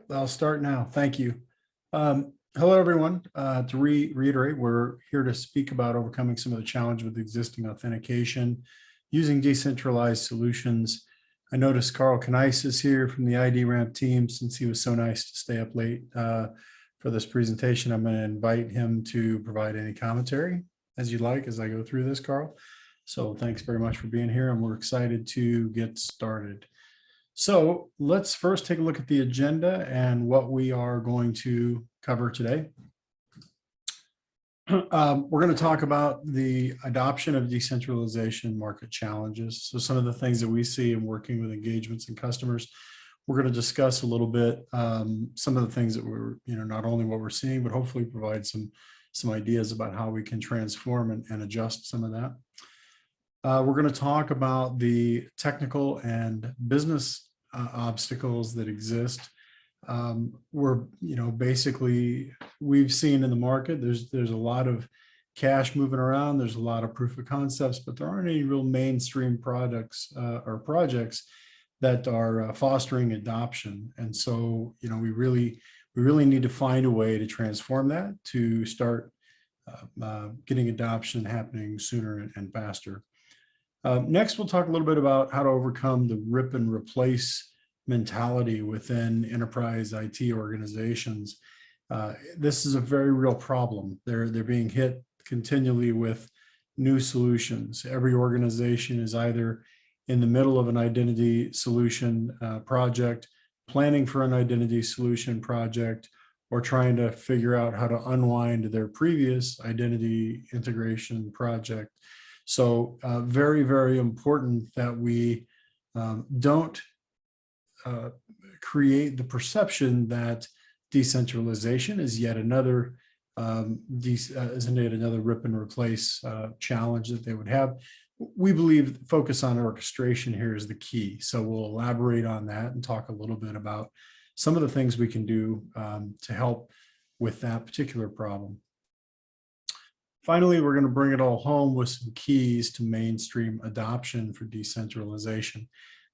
Yep, I'll start now. Thank you. Hello, everyone. To reiterate, we're here to speak about overcoming some of the challenge with existing authentication using decentralized solutions. I noticed Carl Kanice is here from the ID Ramp team. Since he was so nice to stay up late for this presentation, I'm going to invite him to provide any commentary as you'd like as I go through this, Carl. So thanks very much for being here, and we're excited to get started. So let's first take a look at the agenda and what we are going to cover today. We're going to talk about the adoption of decentralization market challenges. So some of the things that we see in working with engagements and customers. We're going to discuss a little bit some of the things that we're, not only what we're seeing, but hopefully provide some ideas about how we can transform and adjust some of that. We're going to talk about the technical and business obstacles that exist. Basically, we've seen in the market, there's a lot of cash moving around. There's a lot of proof of concepts, but there aren't any real mainstream products or projects that are fostering adoption. And so, we really need to find a way to transform that to start getting adoption happening sooner and faster. Next, we'll talk a little bit about how to overcome the rip and replace mentality within enterprise IT organizations. This is a very real problem. They're being hit continually with new solutions. Every organization is either in the middle of an identity solution project, planning for an identity solution project, or trying to figure out how to unwind their previous identity integration project. So very, very important that we don't create the perception that decentralization is yet another rip and replace challenge that they would have. We believe focus on orchestration here is the key. So we'll elaborate on that and talk a little bit about some of the things we can do to help with that particular problem. Finally, we're going to bring it all home with some keys to mainstream adoption for decentralization.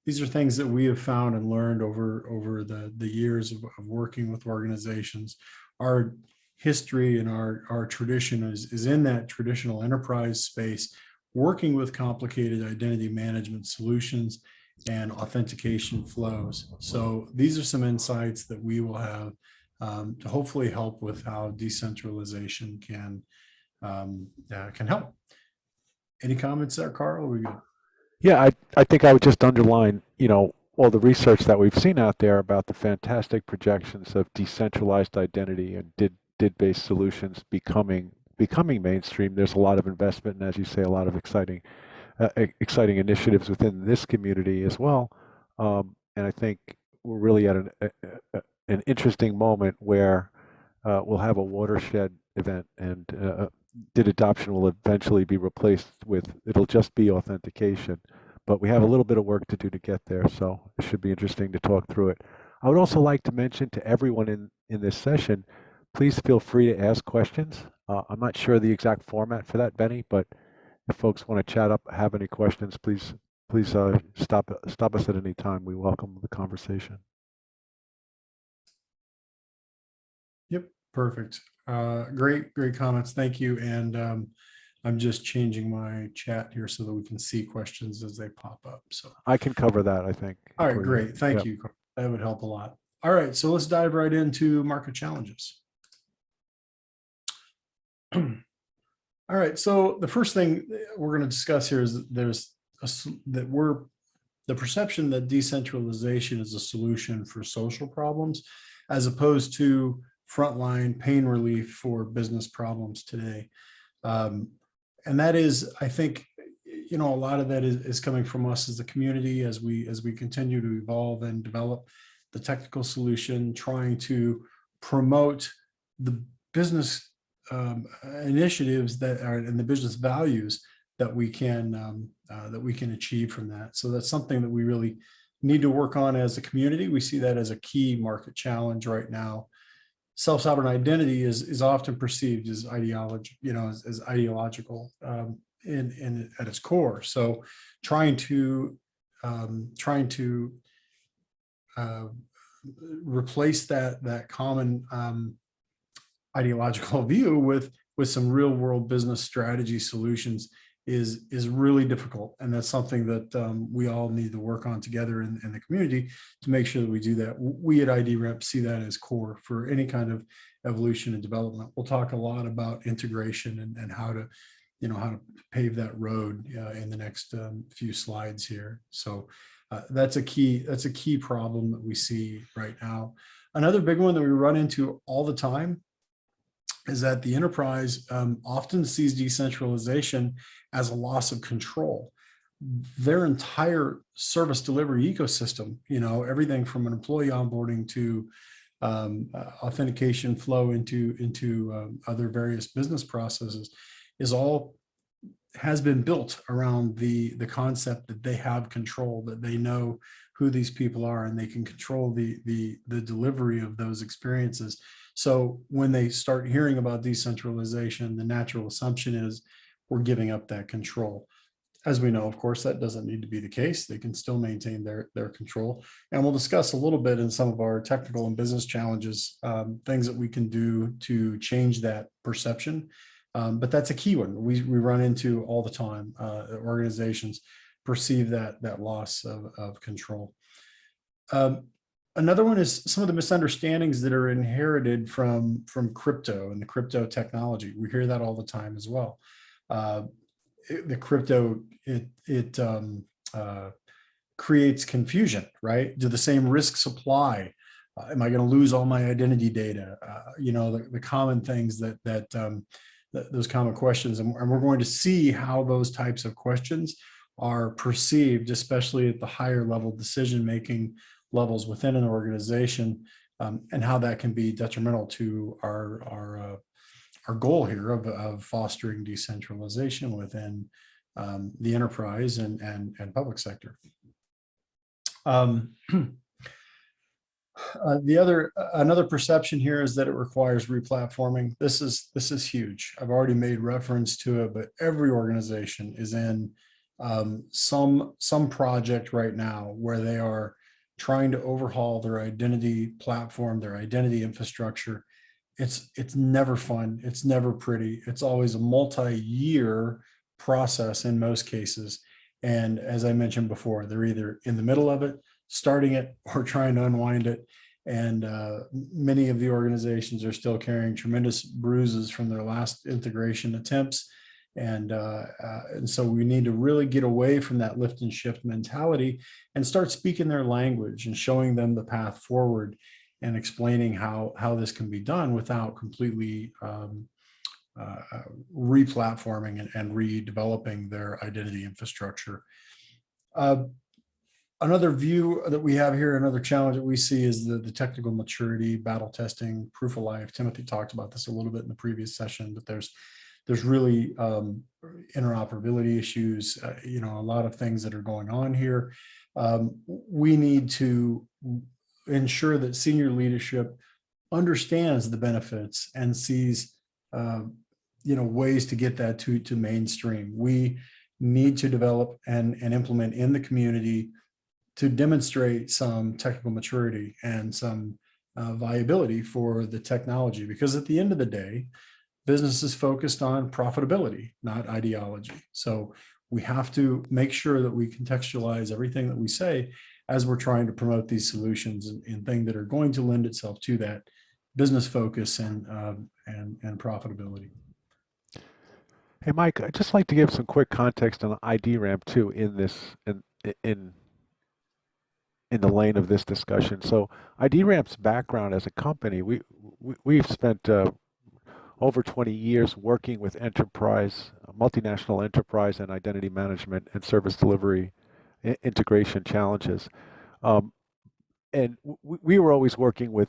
These are things that we have found and learned over the years of working with organizations. Our history and our tradition is in that traditional enterprise space, working with complicated identity management solutions and authentication flows. So these are some insights that we will have to hopefully help with how decentralization can help. Any comments there, Carl? Are we good? Yeah, I think I would just underline, all the research that we've seen out there about the fantastic projections of decentralized identity and DID-based solutions becoming mainstream. There's a lot of investment and, as you say, a lot of exciting initiatives within this community as well. And I think we're really at an interesting moment where we'll have a watershed event, and DID adoption will eventually be replaced with, it'll just be authentication. But we have a little bit of work to do to get there, so it should be interesting to talk through it. I would also like to mention to everyone in this session, please feel free to ask questions. I'm not sure the exact format for that, Benny, but if folks want to chat up, have any questions, please stop us at any time. We welcome the conversation. Yep, perfect. Great comments. Thank you. And I'm just changing my chat here so that we can see questions as they pop up. So I can cover that, I think. All right, great. Thank you. That would help a lot. All right, so let's dive right into market challenges. All right, so the first thing we're going to discuss here is the perception that decentralization is a solution for social problems, as opposed to frontline pain relief for business problems today. And that is, I think, a lot of that is coming from us as a community as we continue to evolve and develop the technical solution, trying to promote the business initiatives that are in the business values that we can achieve from that. So that's something that we really need to work on as a community. We see that as a key market challenge right now. Self-sovereign identity is often perceived as ideology, as ideological at its core. So trying to replace that common ideological view with some real world business strategy solutions is really difficult. And that's something that we all need to work on together in the community to make sure that we do that. We at IDREP see that as core for any kind of evolution and development. We'll talk a lot about integration and how to, how to pave that road in the next few slides here. So that's a key problem that we see right now. Another big one that we run into all the time is that the enterprise often sees decentralization as a loss of control. Their entire service delivery ecosystem, everything from an employee onboarding to authentication flow into other various business processes, has been built around the concept that they have control, that they know who these people are, and they can control the delivery of those experiences. So when they start hearing about decentralization, the natural assumption is we're giving up that control. As we know, of course, that doesn't need to be the case. They can still maintain their control. And we'll discuss a little bit in some of our technical and business challenges, things that we can do to change that perception. But that's a key one we run into all the time. Organizations perceive that loss of control. Another one is some of the misunderstandings that are inherited from crypto and the crypto technology. We hear that all the time as well. The crypto, it creates confusion, right? Do the same risks apply? Am I going to lose all my identity data? The common things that those common questions, and we're going to see how those types of questions are perceived, especially at the higher level decision-making levels within an organization, and how that can be detrimental to our goal here of fostering decentralization within the enterprise and public sector. Another perception here is that it requires replatforming. This is huge. I've already made reference to it, but every organization is in some project right now where they are trying to overhaul their identity platform, their identity infrastructure. It's never fun. It's never pretty. It's always a multi-year process in most cases. And as I mentioned before, they're either in the middle of it, starting it, or trying to unwind it. And many of the organizations are still carrying tremendous bruises from their last integration attempts. And so we need to really get away from that lift and shift mentality and start speaking their language and showing them the path forward and explaining how this can be done without completely re-platforming and redeveloping their identity infrastructure. Another view that we have here, another challenge that we see is the technical maturity, battle testing, proof of life. Timothy talked about this a little bit in the previous session, but there's really interoperability issues, a lot of things that are going on here. We need to ensure that senior leadership understands the benefits and sees ways to get that to mainstream. We need to develop and implement in the community to demonstrate some technical maturity and some viability for the technology, because at the end of the day, business is focused on profitability, not ideology. So we have to make sure that we contextualize everything that we say as we're trying to promote these solutions and things that are going to lend itself to that business focus and profitability. Hey, Mike, I'd just like to give some quick context on IDRAMP too in the lane of this discussion. So IDRAMP's background as a company, we've spent over 20 years working with multinational enterprise and identity management and service delivery integration challenges. And we were always working with,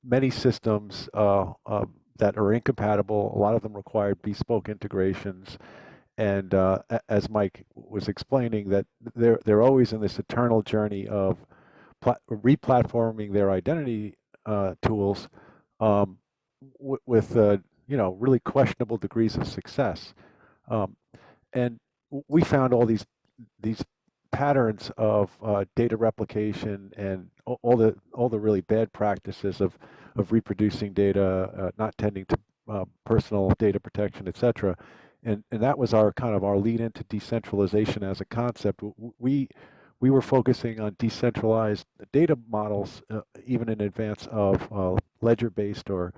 many systems that are incompatible. A lot of them required bespoke integrations. And as Mike was explaining, that they're always in this eternal journey of replatforming their identity tools with really questionable degrees of success. And we found all these patterns of data replication and all the really bad practices of reproducing data, not tending to personal data protection, etc. And that was our kind of our lead into decentralization as a concept. We were focusing on decentralized data models even in advance of ledger-based or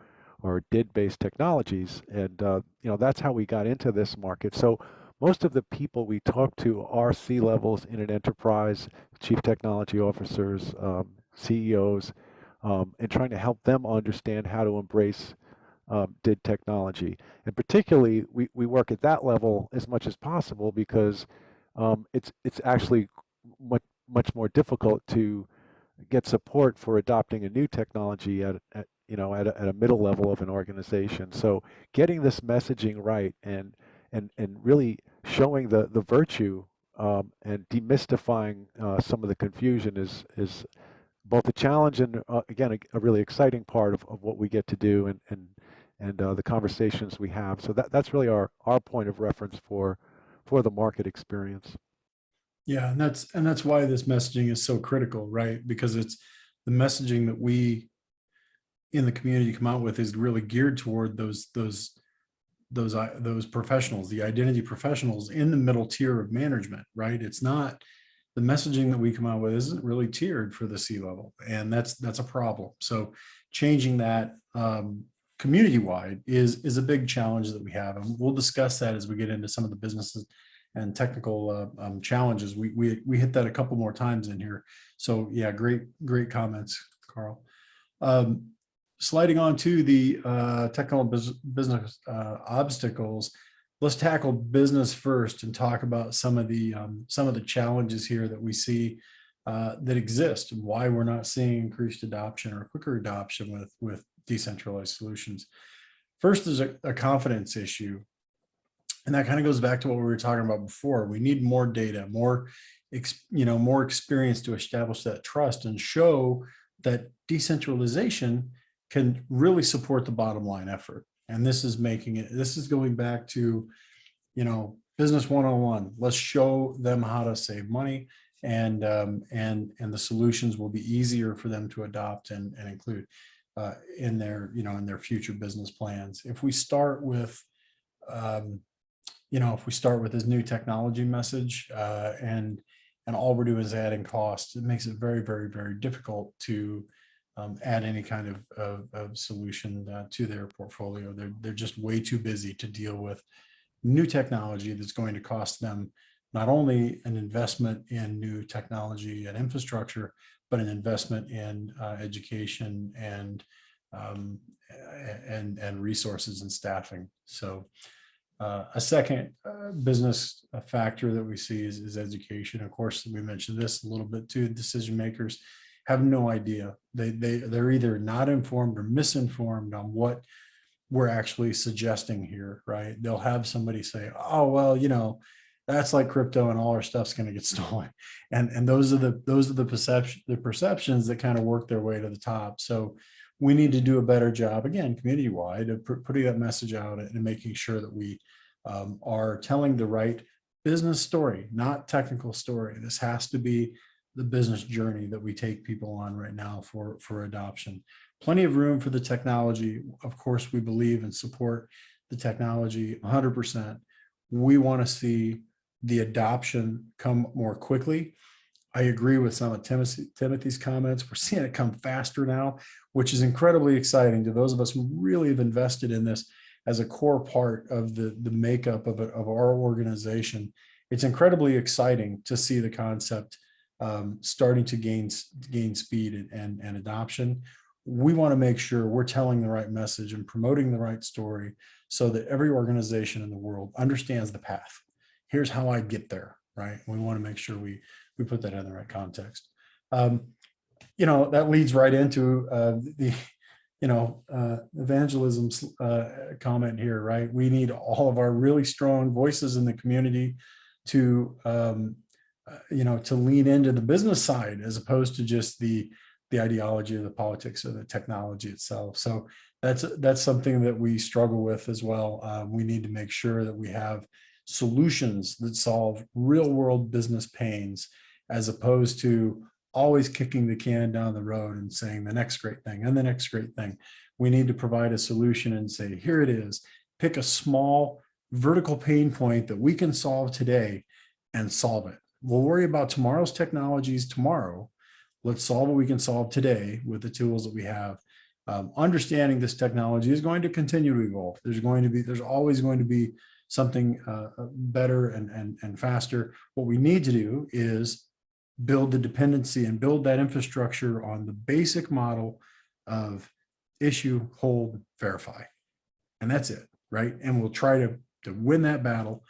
DID-based technologies, and that's how we got into this market. So most of the people we talk to are C-levels in an enterprise, chief technology officers, CEOs, and trying to help them understand how to embrace DID technology. And particularly, we work at that level as much as possible because it's actually much more difficult to get support for adopting a new technology at a middle level of an organization. So getting this messaging right and really showing the virtue and demystifying some of the confusion is both a challenge and again a really exciting part of what we get to do and the conversations we have. So that's really our point of reference for the market experience. Yeah, and that's why this messaging is so critical, right? Because it's the messaging that we in the community come out with is really geared toward those professionals, the identity professionals in the middle tier of management, right? It's not the messaging that we come out with isn't really tiered for the C-level, and that's a problem. So changing that community-wide is a big challenge that we have, and we'll discuss that as we get into some of the businesses and technical challenges. We hit that a couple more times in here. So yeah, great comments, Carl. Sliding on to the technical business obstacles, let's tackle business first and talk about some of the challenges here that we see that exist and why we're not seeing increased adoption or quicker adoption with decentralized solutions. First is a confidence issue. And that kind of goes back to what we were talking about before. We need more data, more experience to establish that trust and show that decentralization can really support the bottom line effort. And this is going back to, business 101. Let's show them how to save money, and the solutions will be easier for them to adopt and include in their future business plans. If we start with this new technology message and all we're doing is adding costs, it makes it very, very, very difficult to add any kind of solution to their portfolio. They're just way too busy to deal with new technology that's going to cost them not only an investment in new technology and infrastructure, but an investment in education and resources and staffing. So a second business factor that we see is education. Of course, we mentioned this a little bit too. Decision makers have no idea. They're either not informed or misinformed on what we're actually suggesting here, right? They'll have somebody say, "Oh, well, that's like crypto and all our stuff's going to get stolen," and those are the perceptions that kind of work their way to the top. So we need to do a better job, again, community-wide, of putting that message out and making sure that we are telling the right business story, not technical story. This has to be the business journey that we take people on right now for adoption. Plenty of room for the technology. Of course, we believe and support the technology 100%. We want to see the adoption come more quickly. I agree with some of Timothy's comments. We're seeing it come faster now, which is incredibly exciting to those of us who really have invested in this as a core part of the makeup of our organization. It's incredibly exciting to see the concept starting to gain speed and adoption. We want to make sure we're telling the right message and promoting the right story so that every organization in the world understands the path. Here's how I get there, right? We want to make sure we put that in the right context. That leads right into the evangelism's comment here, right? We need all of our really strong voices in the community to lean into the business side as opposed to just the ideology or the politics or the technology itself. So that's something that we struggle with as well. We need to make sure that we have solutions that solve real world business pains as opposed to always kicking the can down the road and saying the next great thing and the next great thing. We need to provide a solution and say, here it is. Pick a small vertical pain point that we can solve today and solve it. We'll worry about tomorrow's technologies tomorrow. Let's solve what we can solve today with the tools that we have. Understanding this technology is going to continue to evolve. There's always going to be something better and faster. What we need to do is build the dependency and build that infrastructure on the basic model of issue, hold, verify. And that's it, right? And we'll try to win that battle,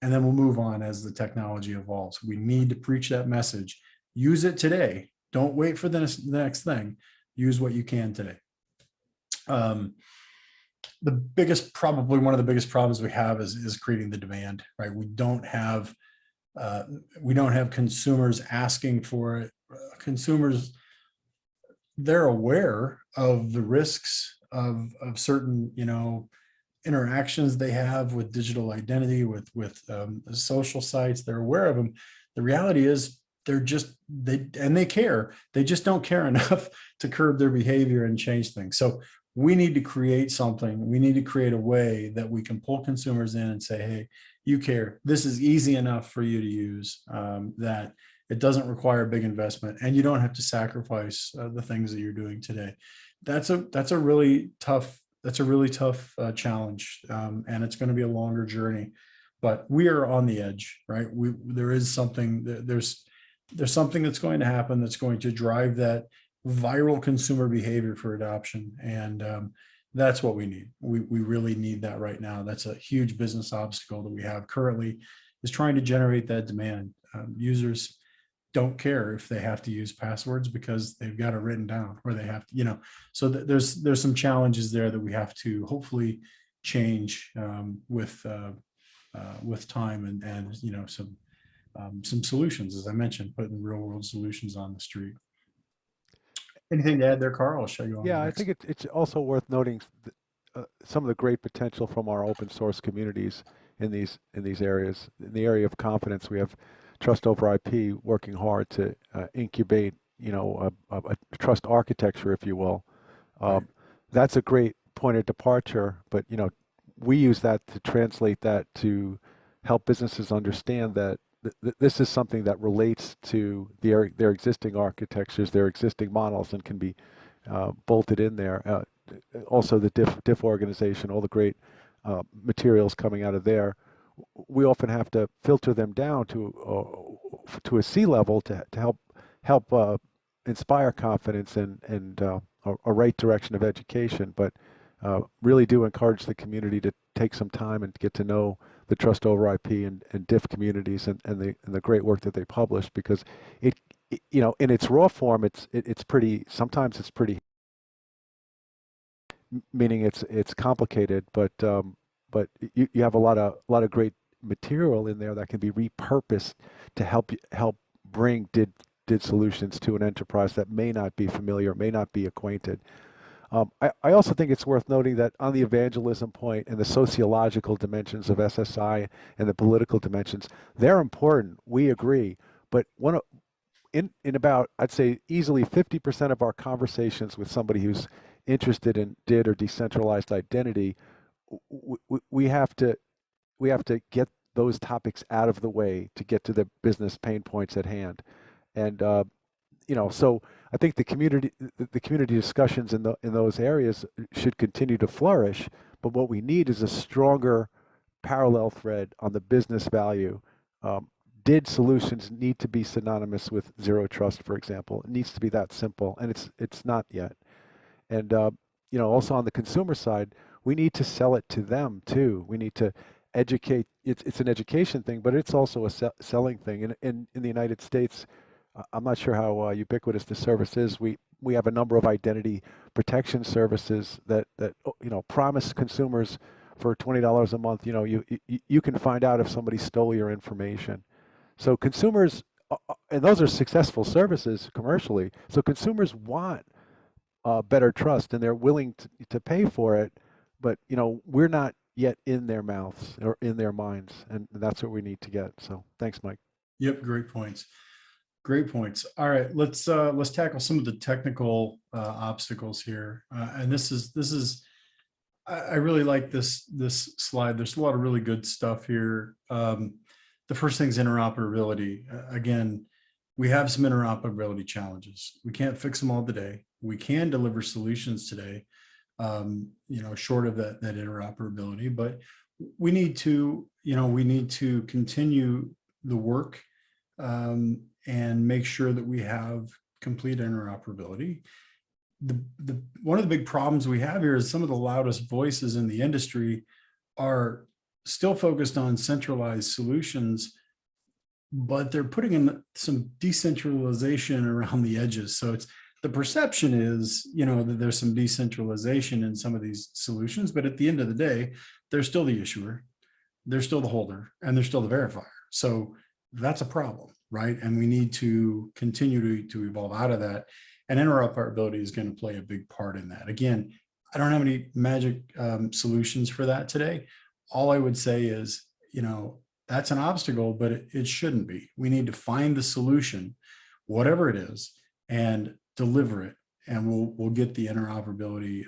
and then we'll move on as the technology evolves. We need to preach that message. Use it today. Don't wait for the next thing. Use what you can today. Probably one of the biggest problems we have is creating the demand, right? We don't have consumers asking for it. Consumers, they're aware of the risks of certain, interactions they have with digital identity, with social sites. They're aware of them. The reality is they care. They just don't care enough to curb their behavior and change things. So we need to create something. We need to create a way that we can pull consumers in and say, hey, you care. This is easy enough for you to use, that it doesn't require a big investment, and you don't have to sacrifice the things that you're doing today. That's a really tough challenge, and it's going to be a longer journey. But we are on the edge, right? There's something that's going to happen that's going to drive that viral consumer behavior for adoption, and that's what we need. We really need that right now. That's a huge business obstacle that we have currently, is trying to generate that demand. Users don't care if they have to use passwords because they've got it written down, or they have to, so there's some challenges there that we have to hopefully change with time and some solutions, as I mentioned, putting real world solutions on the street. Anything to add there, Carl? I'll show you on Yeah, the I next. think it's also worth noting some of the great potential from our open source communities in these areas. In the area of confidence, we have Trust over IP working hard to incubate, a trust architecture, if you will. Right. That's a great point of departure, but we use that to translate that to help businesses understand that this is something that relates to their existing architectures, their existing models, and can be bolted in there. Also, the diff organization, all the great materials coming out of there, we often have to filter them down to a C level to help inspire confidence and a right direction of education. But really do encourage the community to take some time and get to know the Trust over IP and diff communities and the great work that they publish, because it in its raw form it's pretty, sometimes it's pretty, meaning it's complicated, but you have a lot of great material in there that can be repurposed to help bring did solutions to an enterprise that may not be familiar, may not be acquainted. I also think it's worth noting that on the evangelism point and the sociological dimensions of SSI and the political dimensions, they're important. We agree, but in about, I'd say, easily 50% of our conversations with somebody who's interested in did or decentralized identity, we have to get those topics out of the way to get to the business pain points at hand. And so I think the community discussions in those areas should continue to flourish. But what we need is a stronger parallel thread on the business value. Did solutions need to be synonymous with zero trust, for example? It needs to be that simple, and it's not yet. And also on the consumer side, we need to sell it to them too. We need to educate. It's an education thing, but it's also a selling thing. In the United States, I'm not sure how ubiquitous the service is. We have a number of identity protection services that promise consumers for $20 a month, you can find out if somebody stole your information. So consumers, and those are successful services commercially. So consumers want better trust, and they're willing to pay for it. But we're not yet in their mouths or in their minds, and that's what we need to get. So thanks, Mike. Yep, great points. Great points. All right, let's tackle some of the technical obstacles here. And this is I really like this slide. There's a lot of really good stuff here. The first thing is interoperability. Again, we have some interoperability challenges. We can't fix them all today. We can deliver solutions today, short of that interoperability. But we need to continue the work, and make sure that we have complete interoperability. One of the big problems we have here is some of the loudest voices in the industry are still focused on centralized solutions, but they're putting in some decentralization around the edges. So it's the perception is, that there's some decentralization in some of these solutions, but at the end of the day, they're still the issuer, they're still the holder, and they're still the verifier. So that's a problem, right? And we need to continue to evolve out of that. And interoperability is going to play a big part in that. Again, I don't have any magic solutions for that today. All I would say is, that's an obstacle, but it shouldn't be. We need to find the solution, whatever it is, and deliver it. And we'll get the interoperability.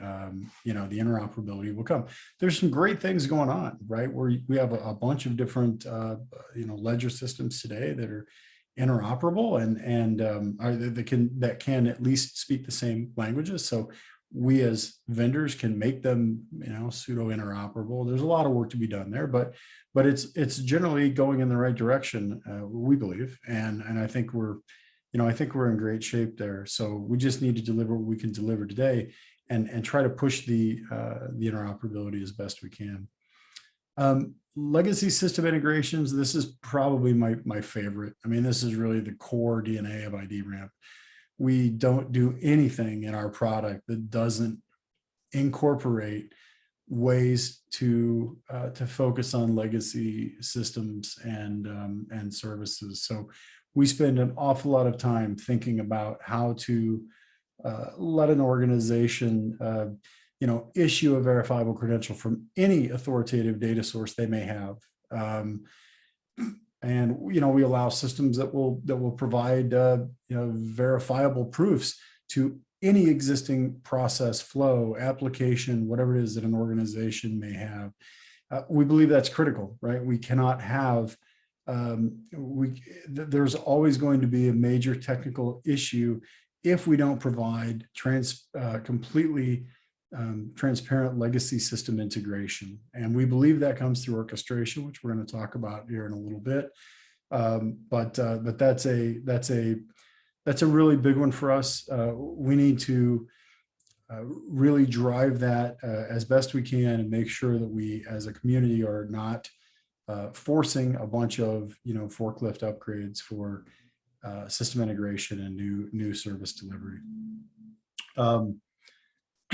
The interoperability will come. There's some great things going on, right? Where we have a bunch of different, ledger systems today that are interoperable and that can at least speak the same languages. So we as vendors can make them, pseudo interoperable. There's a lot of work to be done there, but it's generally going in the right direction, we believe, and I think we're in great shape there. So we just need to deliver what we can deliver today, and try to push the interoperability as best we can. Legacy system integrations. This is probably my favorite. I mean, this is really the core DNA of ID Ramp. We don't do anything in our product that doesn't incorporate ways to focus on legacy systems and services. So we spend an awful lot of time thinking about how to let an organization issue a verifiable credential from any authoritative data source they may have. And we allow systems that will provide verifiable proofs to any existing process, flow, application, whatever it is that an organization may have. We believe that's critical, right? We cannot have there's always going to be a major technical issue if we don't provide completely transparent legacy system integration. And we believe that comes through orchestration, which we're going to talk about here in a little bit. But that's a really big one for us. We need to really drive that as best we can, and make sure that we as a community are not forcing a bunch of forklift upgrades for system integration and new service delivery.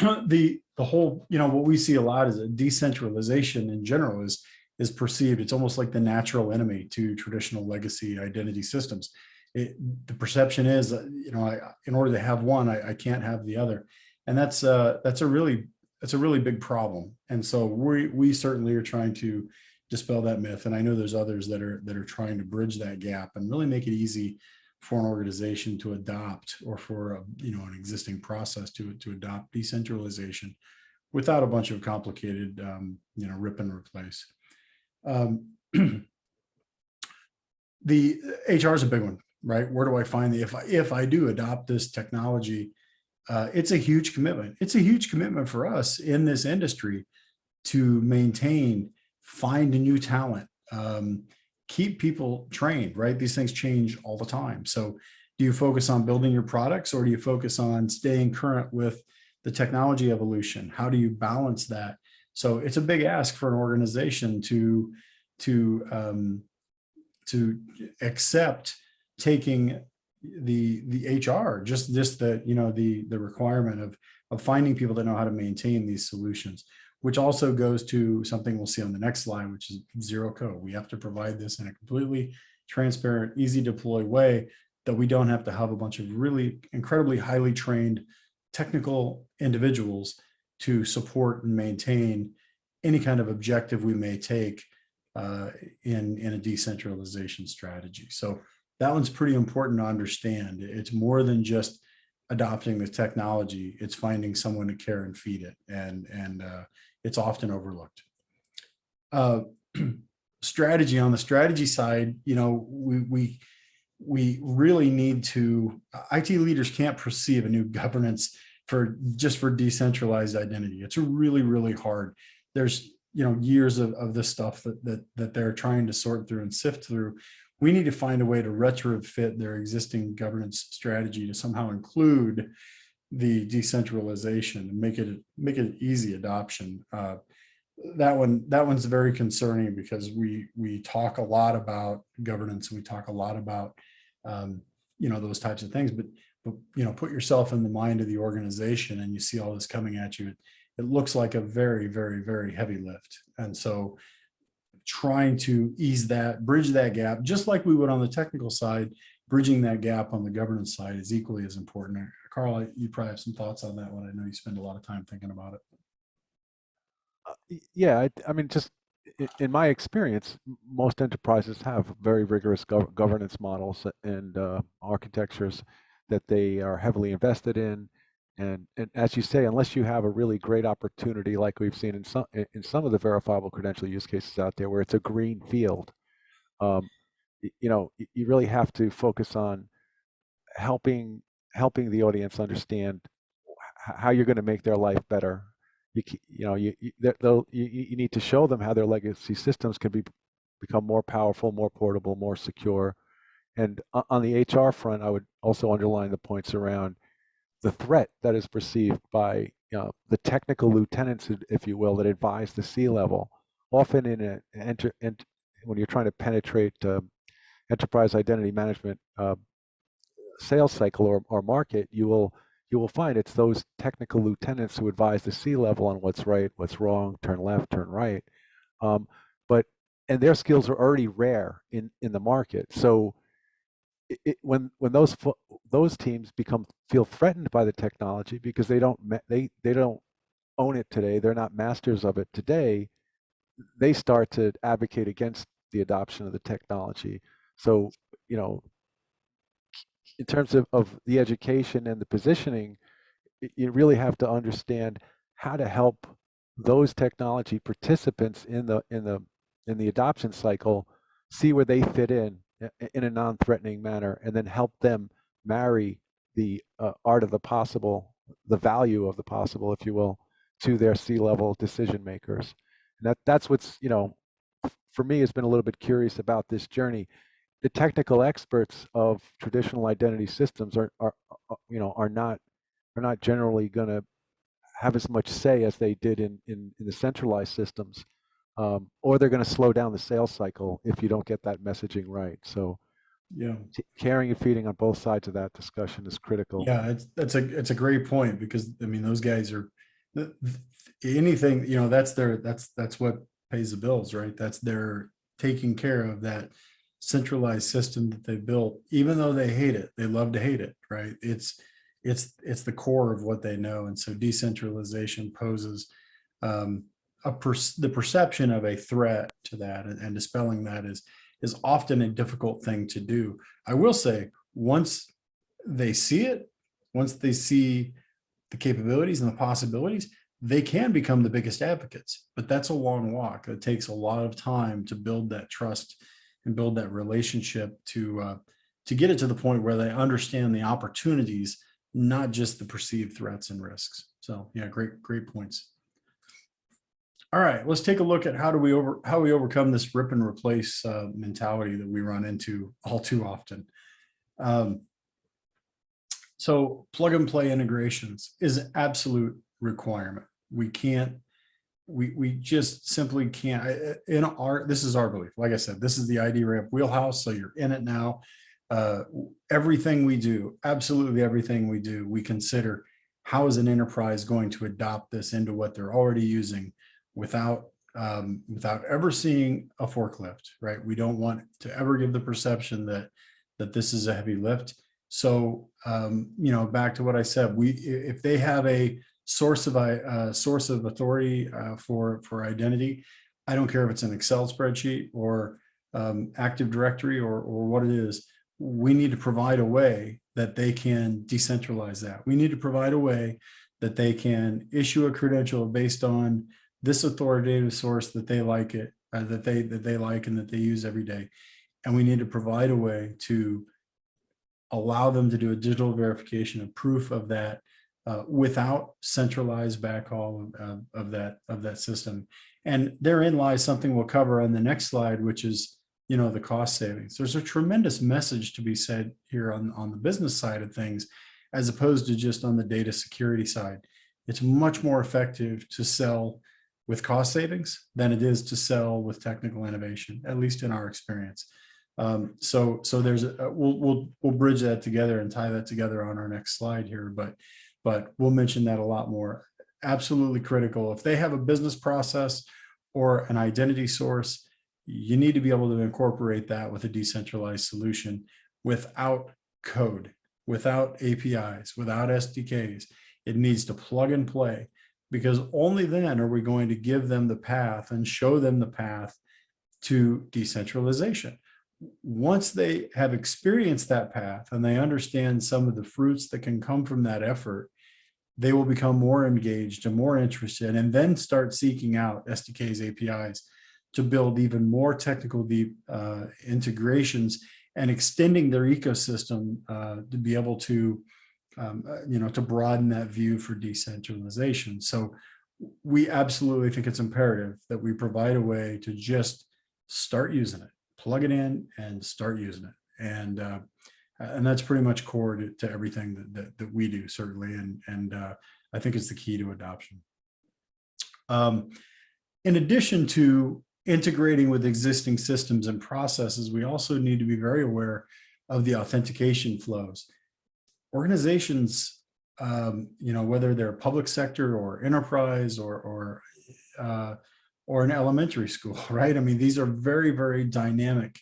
The whole, what we see a lot is a decentralization in general is perceived. It's almost like the natural enemy to traditional legacy identity systems. The perception is, in order to have one, I can't have the other, and that's a really big problem. And so we certainly are trying to dispel that myth, and I know there's others that are trying to bridge that gap and really make it easy for an organization to adopt, or for an existing process to adopt decentralization without a bunch of complicated rip and replace. The HR is a big one, right? Where do I find if I do adopt this technology? It's a huge commitment. It's a huge commitment for us in this industry to maintain, find a new talent, keep people trained, right? These things change all the time. So do you focus on building your products, or do you focus on staying current with the technology evolution? How do you balance that? So it's a big ask for an organization to accept taking the HR, just the requirement of finding people that know how to maintain these solutions, which also goes to something we'll see on the next slide, which is zero code. We have to provide this in a completely transparent, easy to deploy way, that we don't have to have a bunch of really incredibly highly trained technical individuals to support and maintain any kind of objective we may take in a decentralization strategy. So that one's pretty important to understand. It's more than just adopting the technology. It's finding someone to care and feed it. And it's often overlooked. Strategy, on the strategy side, we really need to, IT leaders can't perceive a new governance for decentralized identity. It's really, really hard. There's, years of this stuff that they're trying to sort through and sift through. We need to find a way to retrofit their existing governance strategy to somehow include the decentralization and make it easy adoption. That one's very concerning, because we talk a lot about governance, and we talk a lot about those types of things, but put yourself in the mind of the organization and you see all this coming at you. It looks like a very, very, very heavy lift. And so trying to bridge that gap, just like we would on the technical side, bridging that gap on the governance side is equally as important. Carl, you probably have some thoughts on that one. I know you spend a lot of time thinking about it. Yeah, I mean, just in my experience, most enterprises have very rigorous governance models and architectures that they are heavily invested in. And as you say, unless you have a really great opportunity, like we've seen in some of the verifiable credential use cases out there, where it's a green field, you really have to focus on helping the audience understand how you're going to make their life better. You need to show them how their legacy systems can become more powerful, more portable, more secure. And on the HR front, I would also underline the points around the threat that is perceived by the technical lieutenants, if you will, that advise the C-level. Often when you're trying to penetrate enterprise identity management sales cycle or market, you will find it's those technical lieutenants who advise the C-level on what's right, what's wrong, turn left, turn right. And their skills are already rare in the market. So when those teams feel threatened by the technology because they don't own it today, they're not masters of it today, they start to advocate against the adoption of the technology. So in terms of the education and the positioning, you really have to understand how to help those technology participants in the adoption cycle see where they fit in a non-threatening manner, and then help them marry the art of the possible, the value of the possible, if you will, to their C-level decision makers. And that's what's, for me, has been a little bit curious about this journey. The technical experts of traditional identity systems are not generally going to have as much say as they did in the centralized systems, or they're going to slow down the sales cycle if you don't get that messaging right. So, Yeah, caring and feeding on both sides of that discussion is critical. yeah, it's a great point, because I mean, those guys are anything, that's what pays the bills, right? That's their taking care of that centralized system that they built. Even though they hate it, they love to hate it, right? It's the core of what they know. And so decentralization poses the perception of a threat to that, and dispelling that is often a difficult thing to do. I will say, once they see it, once they see the capabilities and the possibilities, they can become the biggest advocates. But that's a long walk. It takes a lot of time to build that trust and build that relationship to get it to the point where they understand the opportunities, not just the perceived threats and risks. So yeah, great points. All right, let's take a look at how we overcome this rip and replace mentality that we run into all too often. So plug and play integrations is an absolute requirement. We just simply can't. This is our belief. Like I said, this is the ID ramp wheelhouse, so you're in it now. Everything we do, absolutely everything we do, we consider how is an enterprise going to adopt this into what they're already using without ever seeing a forklift, right? We don't want to ever give the perception that this is a heavy lift. So, back to what I said, if they have a source of authority for identity, I don't care if it's an Excel spreadsheet or Active Directory or what it is. we need to provide a way that they can decentralize that. We need to provide a way that they can issue a credential based on this authoritative source that they like it, that they like and that they use every day. And we need to provide a way to allow them to do a digital verification of proof of that without centralized backhaul of that system. And therein lies something we'll cover on the next slide, which is, the cost savings. There's a tremendous message to be said here on the business side of things, as opposed to just on the data security side. It's much more effective to sell with cost savings than it is to sell with technical innovation, at least in our experience. So there's we'll bridge that together and tie that together on our next slide here, but we'll mention that a lot more. Absolutely critical. If they have a business process or an identity source, you need to be able to incorporate that with a decentralized solution without code, without APIs, without SDKs. It needs to plug and play, because only then are we going to give them the path and show them the path to decentralization. Once they have experienced that path and they understand some of the fruits that can come from that effort, they will become more engaged and more interested, and then start seeking out SDKs, APIs to build even more technical deep integrations and extending their ecosystem to be able to, to broaden that view for decentralization. So we absolutely think it's imperative that we provide a way to just start using it, plug it in and start using it. And that's pretty much core to everything that we do, certainly. And I think it's the key to adoption. In addition to integrating with existing systems and processes, we also need to be very aware of the authentication flows. Organizations, whether they're public sector or enterprise or an elementary school, right? I mean, these are very, very dynamic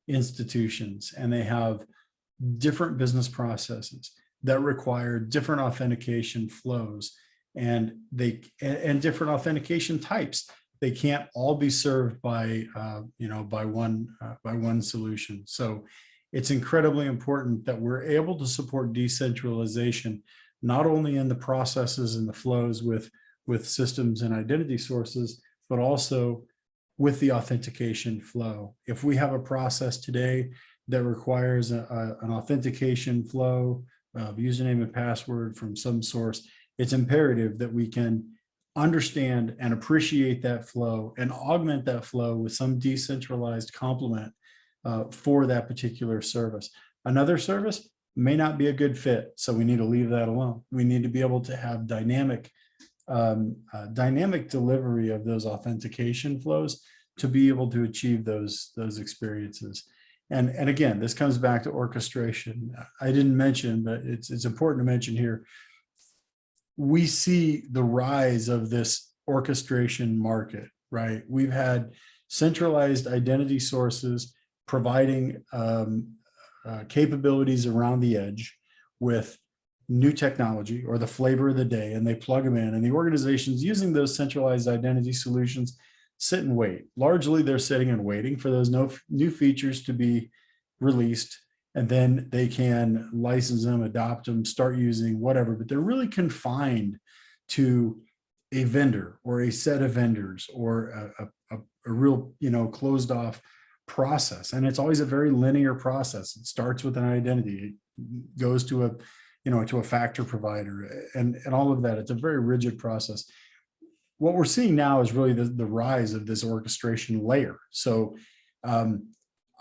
institutions, and they have different business processes that require different authentication flows and different authentication types. They can't all be served by one solution. So it's incredibly important that we're able to support decentralization, not only in the processes and the flows with systems and identity sources, but also with the authentication flow. If we have a process today that requires an authentication flow of username and password from some source, it's imperative that we can understand and appreciate that flow and augment that flow with some decentralized complement for that particular service. Another service may not be a good fit, so we need to leave that alone. We need to be able to have dynamic delivery of those authentication flows to be able to achieve those experiences. And again, this comes back to orchestration. I didn't mention, but it's important to mention here. We see the rise of this orchestration market, right? We've had centralized identity sources providing capabilities around the edge with new technology or the flavor of the day, and they plug them in, and the organizations using those centralized identity solutions sit and wait. Largely, they're sitting and waiting for those new features to be released, and then they can license them, adopt them, start using whatever, but they're really confined to a vendor or a set of vendors or a real, closed off process. And it's always a very linear process. It starts with an identity, it goes to a factor provider and all of that. It's a very rigid process. What we're seeing now is really the rise of this orchestration layer. So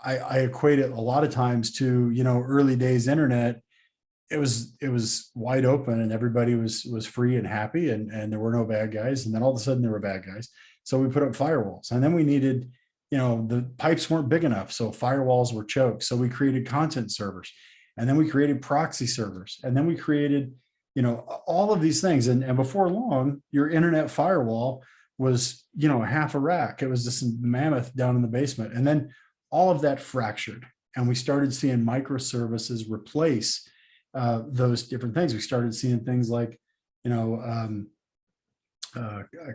I equate it a lot of times to, early days internet. It was wide open and everybody was free and happy and there were no bad guys. And then all of a sudden there were bad guys. So we put up firewalls, and then we needed, the pipes weren't big enough. So firewalls were choked. So we created content servers, and then we created proxy servers, and then we created, all of these things. And before long, your internet firewall was, half a rack. It was this mammoth down in the basement. And then all of that fractured, and we started seeing microservices replace those different things. We started seeing things like,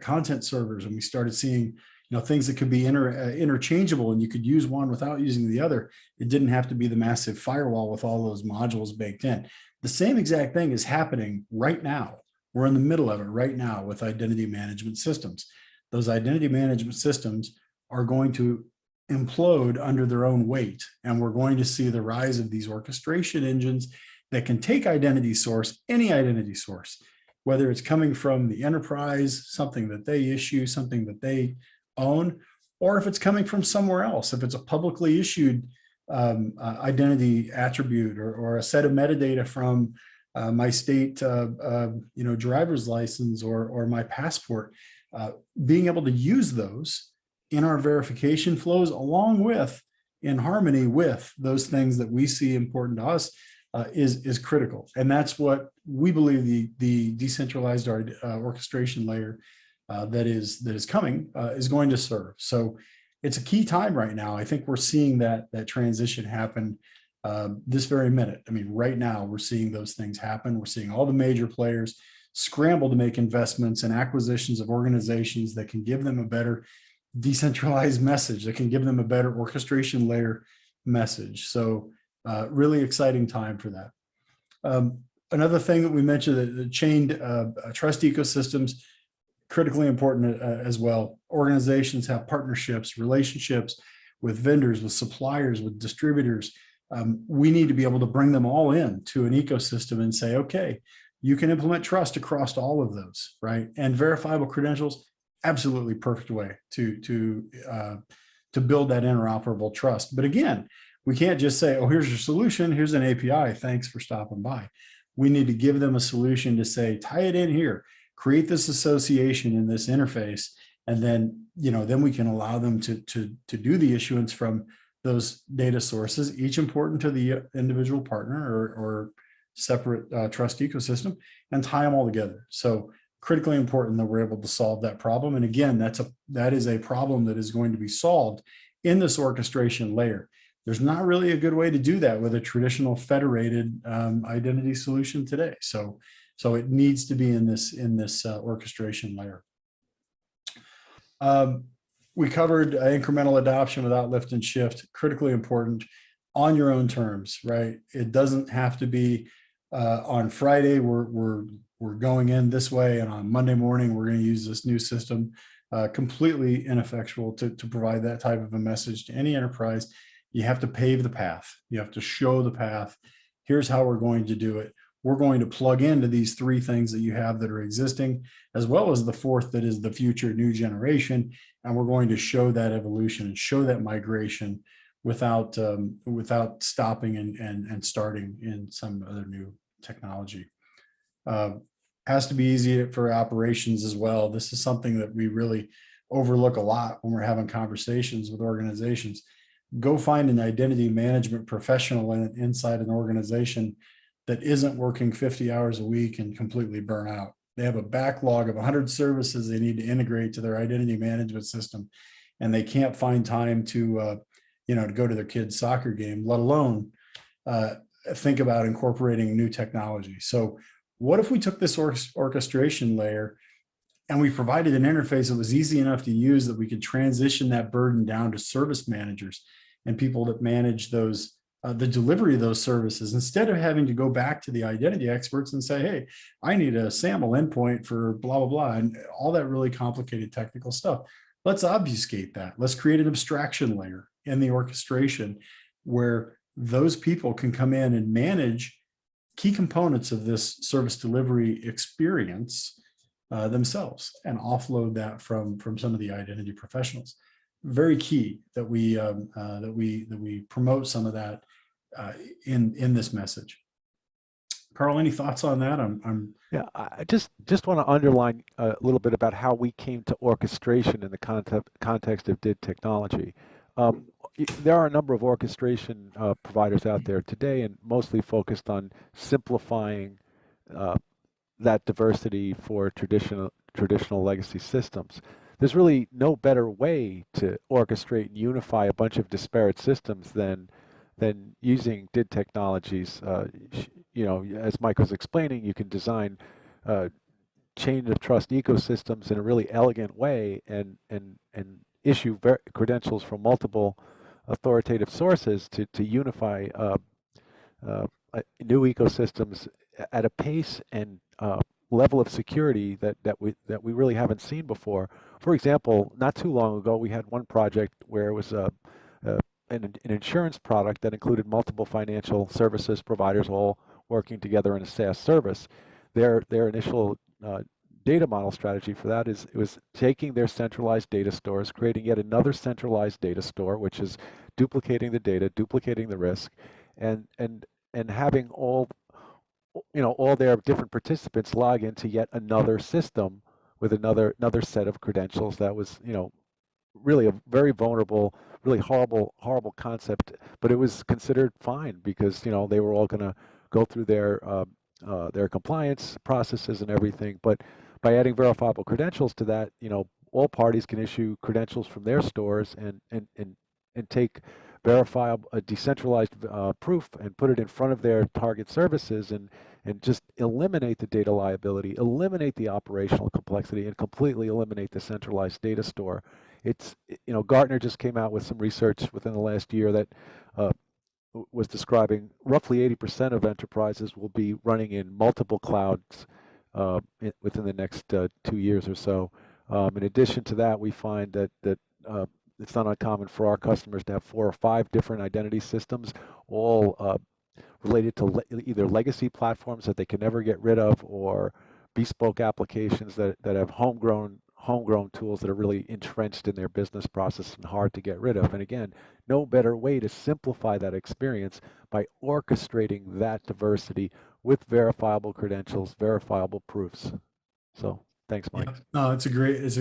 content servers, and we started seeing, things that could be interchangeable, and you could use one without using the other. It didn't have to be the massive firewall with all those modules baked in. The same exact thing is happening right now. We're in the middle of it right now with identity management systems. Those identity management systems are going to implode under their own weight, and we're going to see the rise of these orchestration engines that can take identity source, any identity source, whether it's coming from the enterprise, something that they issue, something that they own, or if it's coming from somewhere else, if it's a publicly issued identity attribute, or a set of metadata from my state driver's license, or my passport, being able to use those in our verification flows, along with, in harmony with those things that we see important to us, is critical. And that's what we believe the decentralized orchestration layer that is coming is going to serve. So it's a key time right now. I think we're seeing that transition happen this very minute. I mean, right now we're seeing those things happen. We're seeing all the major players scramble to make investments and acquisitions of organizations that can give them a better decentralized message, that can give them a better orchestration layer message. So really exciting time for that. Another thing that we mentioned, the chained trust ecosystems, critically important as well. Organizations have partnerships, relationships with vendors, with suppliers, with distributors. We need to be able to bring them all in to an ecosystem and say, okay, you can implement trust across all of those, right? And verifiable credentials, absolutely perfect way to build that interoperable trust. But again, we can't just say, oh, here's your solution, here's an API, thanks for stopping by. We need to give them a solution to say, tie it in here, create this association in this interface, and then, then we can allow them to do the issuance from those data sources, each important to the individual partner or separate trust ecosystem, and tie them all together. So critically important that we're able to solve that problem. And again, that is a problem that is going to be solved in this orchestration layer. There's not really a good way to do that with a traditional federated identity solution today. So it needs to be in this orchestration layer. We covered incremental adoption without lift and shift, critically important, on your own terms, right? It doesn't have to be on Friday, we're going in this way, and on Monday morning, we're going to use this new system. Completely ineffectual to provide that type of a message to any enterprise. You have to pave the path. You have to show the path. Here's how we're going to do it. We're going to plug into these three things that you have that are existing, as well as the fourth that is the future new generation. And we're going to show that evolution and show that migration without stopping and starting in some other new technology. Has to be easy for operations as well. This is something that we really overlook a lot when we're having conversations with organizations. Go find an identity management professional inside an organization that isn't working 50 hours a week and completely burn out. They have a backlog of 100 services they need to integrate to their identity management system, and they can't find time to go to their kid's soccer game, let alone think about incorporating new technology. So what if we took this orchestration layer and we provided an interface that was easy enough to use, that we could transition that burden down to service managers and people that manage those, the delivery of those services, instead of having to go back to the identity experts and say, hey, I need a SAML endpoint for blah, blah, blah, and all that really complicated technical stuff. Let's obfuscate that. Let's create an abstraction layer in the orchestration where those people can come in and manage key components of this service delivery experience themselves, and offload that from some of the identity professionals. Very key that we promote some of that in this message. Carl, any thoughts on that? Yeah, I just want to underline a little bit about how we came to orchestration in the context of DID technology. There are a number of orchestration providers out there today, and mostly focused on simplifying that diversity for traditional legacy systems. There's really no better way to orchestrate and unify a bunch of disparate systems than using DID technologies. As Mike was explaining, you can design chain of trust ecosystems in a really elegant way and issue credentials from multiple authoritative sources to unify new ecosystems at a pace and level of security that we really haven't seen before. For example, not too long ago, we had one project where it was an insurance product that included multiple financial services providers all working together in a SaaS service. Their initial data model strategy for that is it was taking their centralized data stores, creating yet another centralized data store, which is duplicating the data, duplicating the risk, and having all all their different participants log into yet another system with another set of credentials that was really a very vulnerable, really horrible concept, but it was considered fine because they were all going to go through their compliance processes and everything. But by adding verifiable credentials to that, all parties can issue credentials from their stores and take verifiable, decentralized proof and put it in front of their target services and just eliminate the data liability, eliminate the operational complexity, and completely eliminate the centralized data store. It's, Gartner just came out with some research within the last year that was describing roughly 80% of enterprises will be running in multiple clouds within the next 2 years or so. In addition to that, we find that it's not uncommon for our customers to have 4 or 5 different identity systems, all related to either legacy platforms that they can never get rid of, or bespoke applications that have homegrown tools that are really entrenched in their business process and hard to get rid of. And again, no better way to simplify that experience by orchestrating that diversity with verifiable credentials, verifiable proofs. So thanks, Mike. Yeah, no, it's a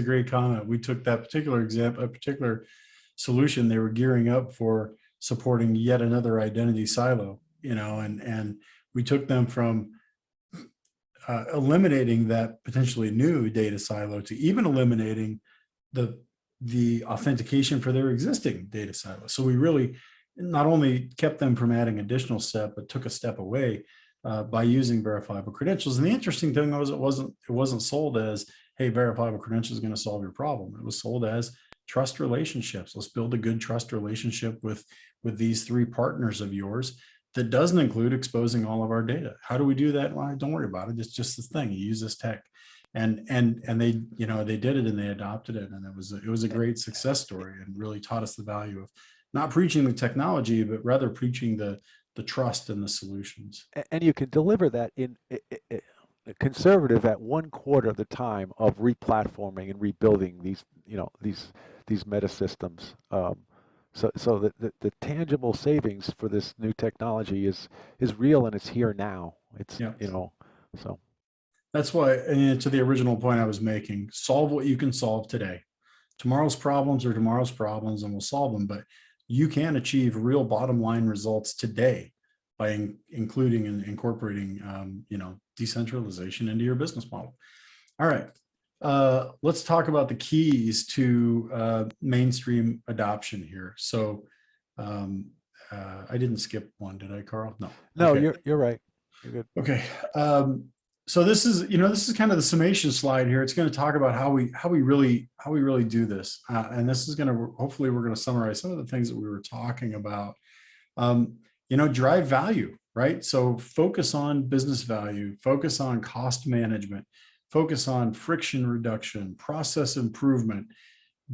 great comment. We took that particular example, a particular solution. They were gearing up for supporting yet another identity silo, and we took them from eliminating that potentially new data silo to even eliminating the authentication for their existing data silo. So we really not only kept them from adding additional step, but took a step away by using verifiable credentials. And the interesting thing was it wasn't sold as, hey, verifiable credentials is going to solve your problem. It was sold as trust relationships. Let's build a good trust relationship with these 3 partners of yours. That doesn't include exposing all of our data. How do we do that? Well, don't worry about it. It's just this thing. You use this tech, and they they did it and they adopted it, and it was a great success story and really taught us the value of not preaching the technology, but rather preaching the trust and the solutions. And you can deliver that in conservative at 1/4 of the time of replatforming and rebuilding these meta systems. So the tangible savings for this new technology is real, and it's here now. It's so that's why, and to the original point I was making, solve what you can solve today. Tomorrow's problems are tomorrow's problems, and we'll solve them. But you can achieve real bottom line results today by including and incorporating decentralization into your business model. All right. Let's talk about the keys to mainstream adoption here. So I didn't skip one, did I, Carl? No. No, okay. you're right. You're good. Okay. So this is kind of the summation slide here. It's going to talk about how we really do this, and this is going to hopefully we're going to summarize some of the things that we were talking about. Drive value, right? So focus on business value, focus on cost management, focus on friction reduction, process improvement,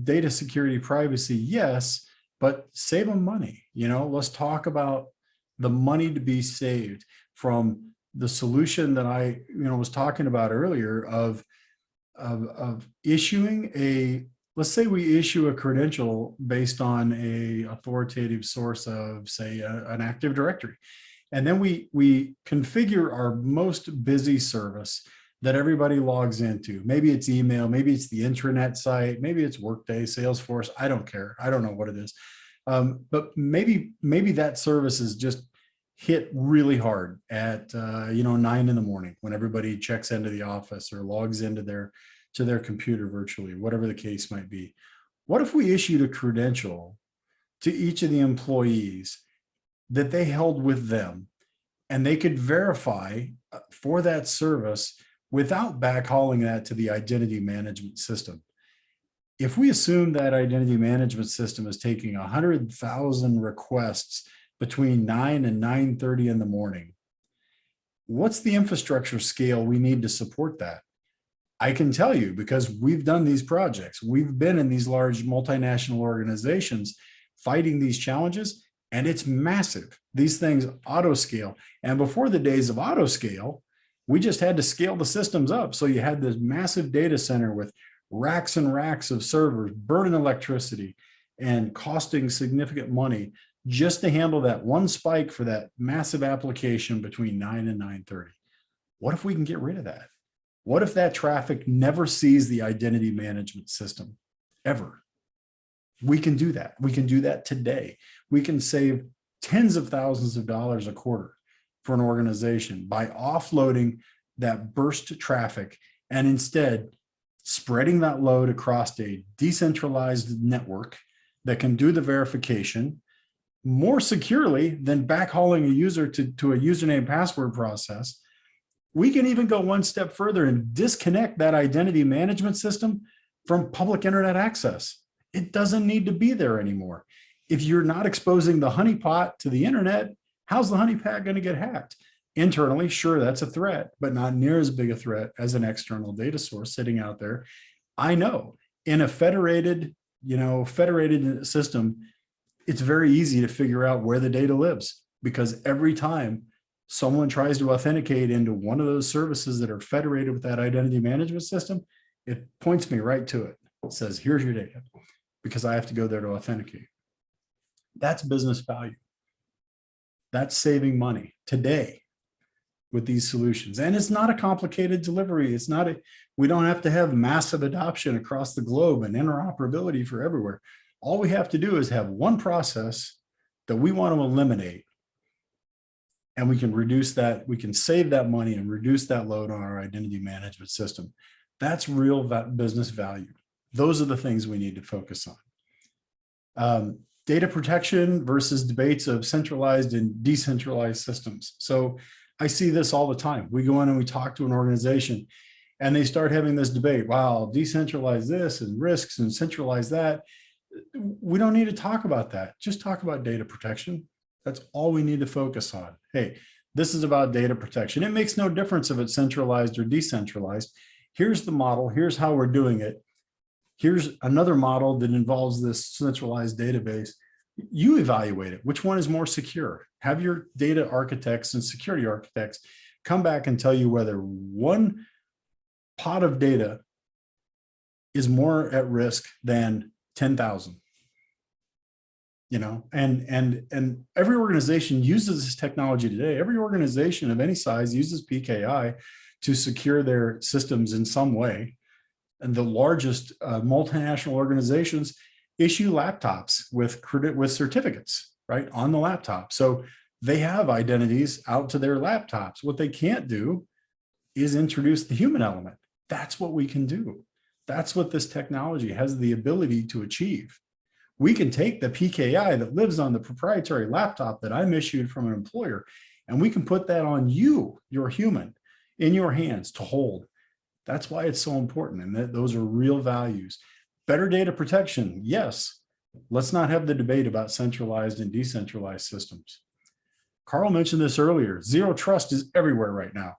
data security, privacy, yes, but save them money. Let's talk about the money to be saved from the solution that I was talking about earlier of issuing let's say we issue a credential based on a authoritative source of, say, an Active Directory. And then we configure our most busy service that everybody logs into. Maybe it's email, maybe it's the intranet site, maybe it's Workday, Salesforce. I don't care. I don't know what it is. But maybe that service is just hit really hard at 9 in the morning when everybody checks into the office or logs into their computer virtually, whatever the case might be. What if we issued a credential to each of the employees that they held with them, and they could verify for that service without backhauling that to the identity management system? If we assume that identity management system is taking 100,000 requests between 9 and 9:30 in the morning, what's the infrastructure scale we need to support that? I can tell you because we've done these projects. We've been in these large multinational organizations fighting these challenges, and it's massive. These things auto scale. And before the days of auto scale, we just had to scale the systems up. So you had this massive data center with racks and racks of servers, burning electricity and costing significant money just to handle that one spike for that massive application between 9 and 9:30. What if we can get rid of that? What if that traffic never sees the identity management system ever? We can do that. We can do that today. We can save tens of thousands of dollars a quarter for an organization by offloading that burst traffic and instead spreading that load across a decentralized network that can do the verification more securely than backhauling a user to a username password process. We can even go one step further and disconnect that identity management system from public internet access. It doesn't need to be there anymore. If you're not exposing the honeypot to the internet, how's the honeypot going to get hacked? Internally, sure, that's a threat, but not near as big a threat as an external data source sitting out there. I know in a federated system, it's very easy to figure out where the data lives because every time someone tries to authenticate into one of those services that are federated with that identity management system, it points me right to it. It says, here's your data, because I have to go there to authenticate. That's business value. That's saving money today with these solutions. And it's not a complicated delivery. We don't have to have massive adoption across the globe and interoperability for everywhere. All we have to do is have one process that we want to eliminate, and we can reduce that, we can save that money and reduce that load on our identity management system. That's real business value. Those are the things we need to focus on. Data protection versus debates of centralized and decentralized systems. So I see this all the time. We go in and we talk to an organization and they start having this debate. Wow, decentralize this and risks and centralize that. We don't need to talk about that. Just talk about data protection. That's all we need to focus on. Hey, this is about data protection. It makes no difference if it's centralized or decentralized. Here's the model. Here's how we're doing it. Here's another model that involves this centralized database. You evaluate it. Which one is more secure? Have your data architects and security architects come back and tell you whether one pot of data is more at risk than 10,000. And every organization uses this technology today. Every organization of any size uses PKI to secure their systems in some way. And the largest multinational organizations issue laptops with certificates, right, on the laptop. So they have identities out to their laptops. What they can't do is introduce the human element. That's what we can do. That's what this technology has the ability to achieve. We can take the PKI that lives on the proprietary laptop that I'm issued from an employer, and we can put that on you, your human, in your hands to hold. That's why it's so important, and those are real values. Better data protection, yes. Let's not have the debate about centralized and decentralized systems. Carl mentioned this earlier. Zero trust is everywhere right now.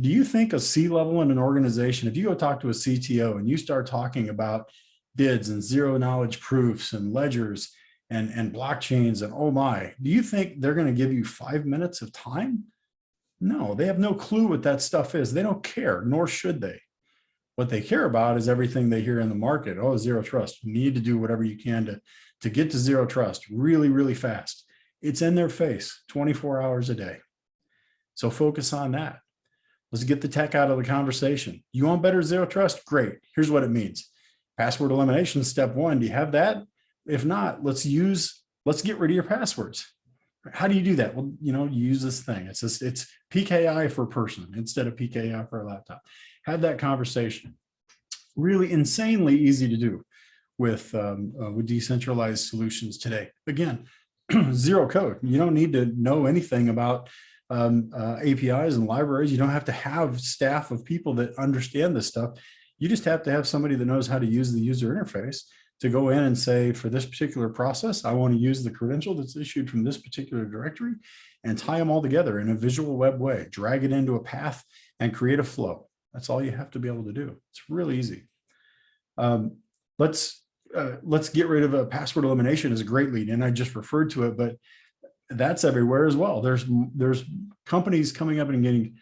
Do you think a C-level in an organization, if you go talk to a CTO and you start talking about bids and zero knowledge proofs and ledgers and blockchains and oh my, do you think they're going to give you 5 minutes of time? No, they have no clue what that stuff is. They don't care, nor should they. What they care about is everything they hear in the market. Oh, zero trust. You need to do whatever you can to get to zero trust really, really fast. It's in their face 24 hours a day. So focus on that. Let's get the tech out of the conversation. You want better zero trust? Great. Here's what it means. Password elimination, step one. Do you have that? If not, let's get rid of your passwords. How do you do that? Well, you use this thing. It's PKI for a person instead of PKI for a laptop. Have that conversation. Really insanely easy to do with decentralized solutions today. Again, zero code. You don't need to know anything about APIs and libraries. You don't have to have staff of people that understand this stuff. You just have to have somebody that knows how to use the user interface to go in and say, for this particular process, I want to use the credential that's issued from this particular directory and tie them all together in a visual web way, drag it into a path and create a flow. That's all you have to be able to do. It's really easy. Let's get rid of a password elimination is a great lead, and I just referred to it, but that's everywhere as well. There's companies coming up and getting,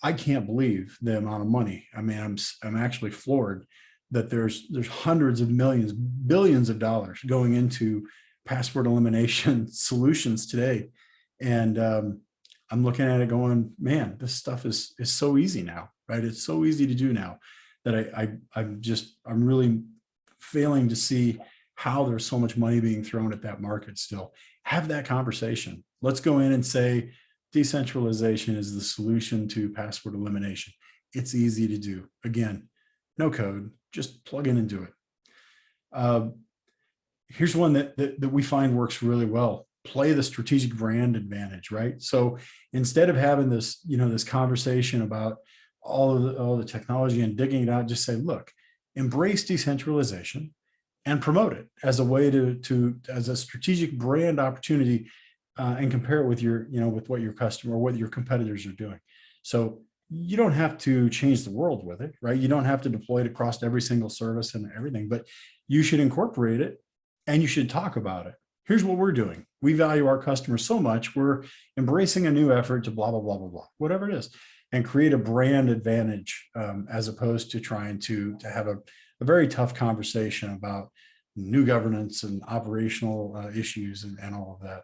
I can't believe the amount of money. I mean, I'm actually floored that there's hundreds of millions, billions of dollars going into password elimination solutions today. And I'm looking at it going, man, this stuff is so easy now, right? It's so easy to do now that I'm really failing to see how there's so much money being thrown at that market still. Have that conversation. Let's go in and say decentralization is the solution to password elimination. It's easy to do. Again, no code, just plug in and do it. Here's one that we find works really well. Play the strategic brand advantage, right? So instead of having this, this conversation about all the technology and digging it out, just say, look, embrace decentralization and promote it as a way as a strategic brand opportunity, and compare it with with what your customer or what your competitors are doing. So you don't have to change the world with it, right? You don't have to deploy it across every single service and everything, but you should incorporate it and you should talk about it. Here's what we're doing. We value our customers so much. We're embracing a new effort to blah, blah, blah, blah, blah, whatever it is, and create a brand advantage, as opposed to trying to have a very tough conversation about new governance and operational issues and all of that.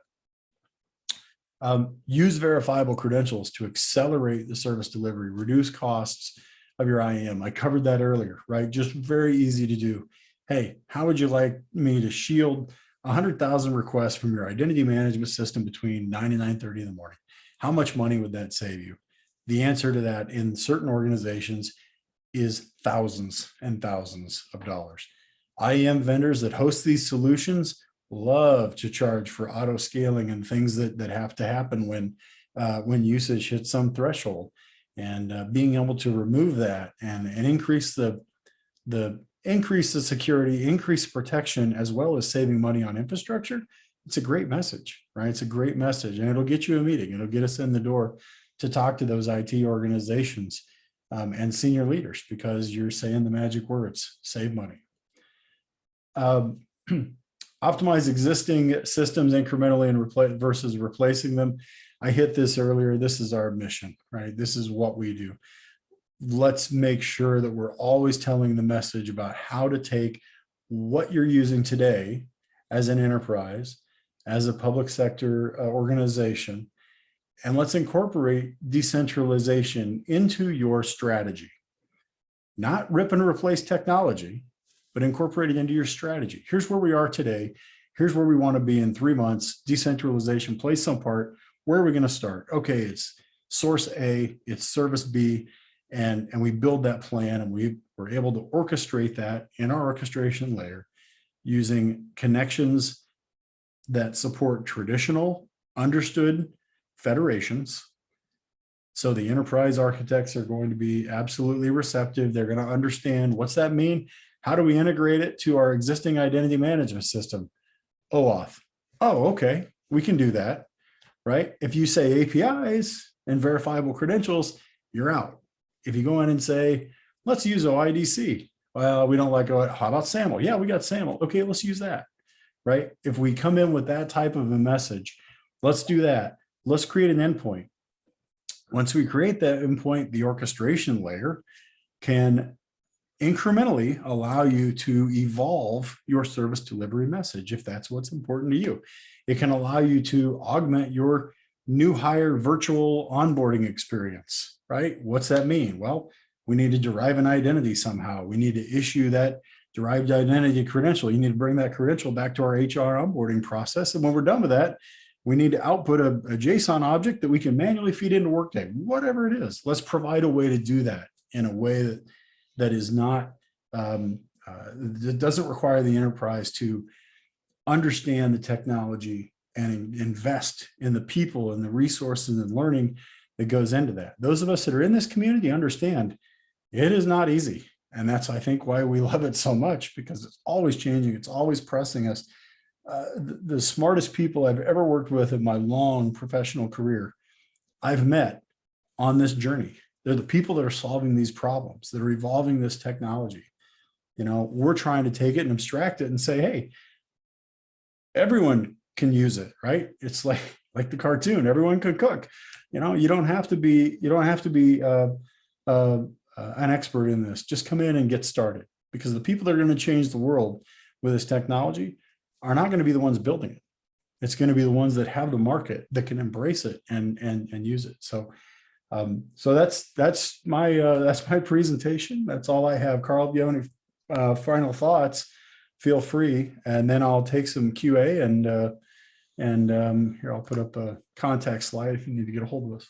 Use verifiable credentials to accelerate the service delivery, reduce costs of your IAM. I covered that earlier, right? Just very easy to do. Hey, how would you like me to shield 100,000 requests from your identity management system between 9 and 9:30 in the morning? How much money would that save you? The answer to that in certain organizations is thousands and thousands of dollars. IAM vendors that host these solutions love to charge for auto scaling and things that have to happen when usage hits some threshold, and being able to remove that and increase the security, increase protection, as well as saving money on infrastructure. It's a great message, right? It's a great message, and it'll get you a meeting. It'll get us in the door to talk to those IT organizations and senior leaders, because you're saying the magic words: save money. Optimize existing systems incrementally and versus replacing them. I hit this earlier. This is our mission, right? This is what we do. Let's make sure that we're always telling the message about how to take what you're using today as an enterprise, as a public sector organization, and let's incorporate decentralization into your strategy. Not rip and replace technology, but incorporate it into your strategy. Here's where we are today. Here's where we want to be in 3 months. Decentralization plays some part. Where are we going to start? Okay, it's source A, it's service B, and we build that plan, and we're able to orchestrate that in our orchestration layer using connections that support traditional, understood federations. So the enterprise architects are going to be absolutely receptive. They're going to understand, what's that mean? How do we integrate it to our existing identity management system? OAuth. Oh, okay, we can do that, right? If you say APIs and verifiable credentials, you're out. If you go in and say, let's use OIDC. Well, we don't like OIDC. How about SAML? Yeah, we got SAML. Okay, let's use that, right? If we come in with that type of a message, let's do that. Let's create an endpoint. Once we create that endpoint, the orchestration layer can incrementally allow you to evolve your service delivery message if that's what's important to you. It can allow you to augment your new hire virtual onboarding experience, right? What's that mean? Well, we need to derive an identity somehow. We need to issue that derived identity credential. You need to bring that credential back to our HR onboarding process. And when we're done with that, we need to output a JSON object that we can manually feed into Workday, whatever it is. Let's provide a way to do that in a way that is not, that doesn't require the enterprise to understand the technology and invest in the people and the resources and learning that goes into that. Those of us that are in this community understand it is not easy. And that's, I think, why we love it so much, because it's always changing. It's always pressing us. The smartest people I've ever worked with in my long professional career, I've met on this journey. They're the people that are solving these problems, that are evolving this technology. We're trying to take it and abstract it and say, hey, everyone can use it, right? It's like the cartoon, everyone could cook. You don't have to be an expert in this. Just come in and get started, because the people that are going to change the world with this technology are not going to be the ones building it. It's going to be the ones that have the market that can embrace it and use it. So that's my presentation. That's all I have. Carl, if you have any final thoughts, feel free, and then I'll take some QA and here, I'll put up a contact slide if you need to get a hold of us.